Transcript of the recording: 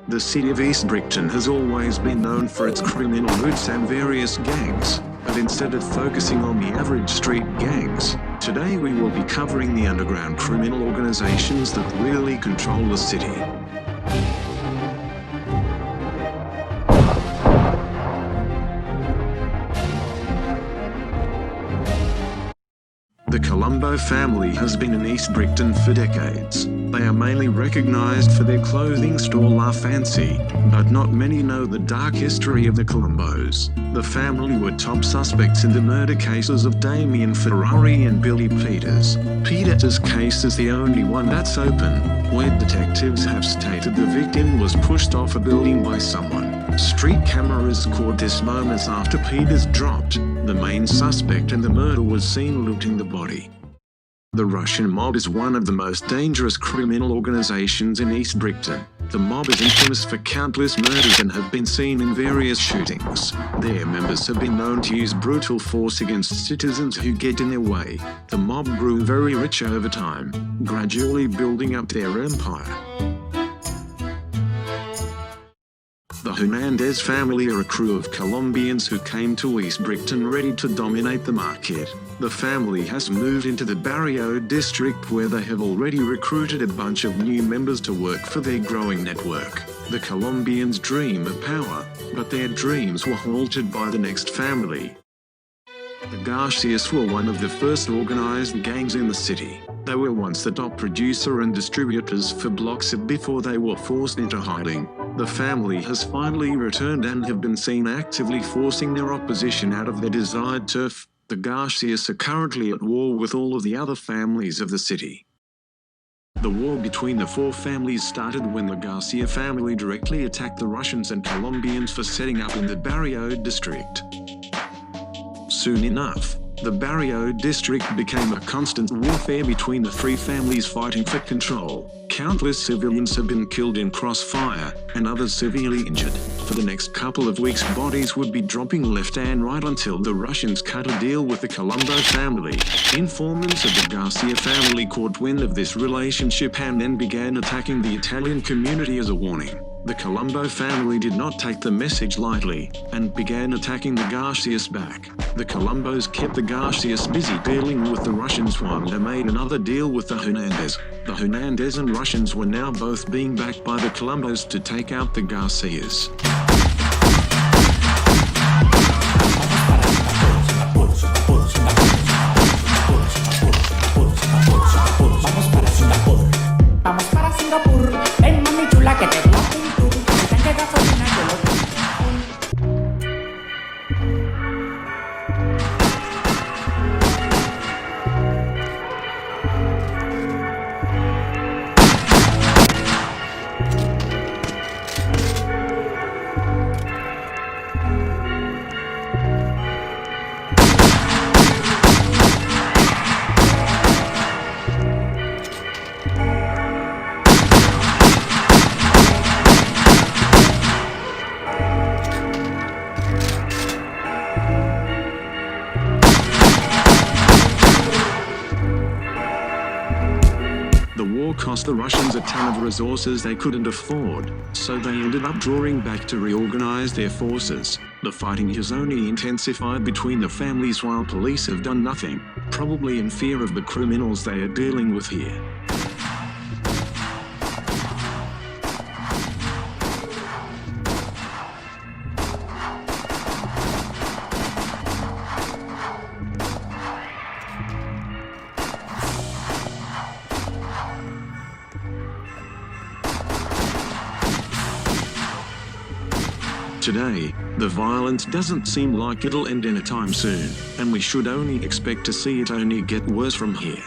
The city of East Brickton has always been known for its criminal roots and various gangs, but instead of focusing on the average street gangs, today we will be covering the underground criminal organizations that really control the city. The Colombo family has been in East Brickton for decades. They are mainly recognized for their clothing store La Fancy, but not many know the dark history of the Colombos. The family were top suspects in the murder cases of Damien Ferrari and Billy Peters. Peters' case is the only one that's open, where detectives have stated the victim was pushed off a building by someone. Street cameras caught this moments after Peters dropped the main suspect and the murder was seen looting the body. The Russian mob is one of the most dangerous criminal organizations in East Brickton. The mob is infamous for countless murders and have been seen in various shootings. Their members have been known to use brutal force against citizens who get in their way. The mob grew very rich over time, gradually building up their empire. The Hernandez family are a crew of Colombians who came to East Brickton ready to dominate the market. The family has moved into the Barrio district where they have already recruited a bunch of new members to work for their growing network. The Colombians dream of power, but their dreams were halted by the next family. The Garcias were one of the first organized gangs in the city. They were once the top producer and distributors for blocks before they were forced into hiding. The family has finally returned and have been seen actively forcing their opposition out of their desired turf. The Garcias are currently at war with all of the other families of the city. The war between the four families started when the Garcia family directly attacked the Russians and Colombians for setting up in the Barrio district. Soon enough, the Barrio district became a constant warfare between the three families fighting for control. Countless civilians have been killed in crossfire, and others severely injured. For the next couple of weeks, bodies would be dropping left and right until the Russians cut a deal with the Colombo family. Informants of the Garcia family caught wind of this relationship and then began attacking the Italian community as a warning. The Colombo family did not take the message lightly, and began attacking the Garcias back. The Colombos kept the Garcias busy dealing with the Russians while they made another deal with the Hernandez. The Hernandez and Russians were now both being backed by the Colombos to take out the Garcias. Cost the Russians a ton of resources they couldn't afford, so they ended up drawing back to reorganize their forces. The fighting has only intensified between the families while police have done nothing, probably in fear of the criminals they are dealing with here. Today, the violence doesn't seem like it'll end anytime soon, and we should only expect to see it only get worse from here.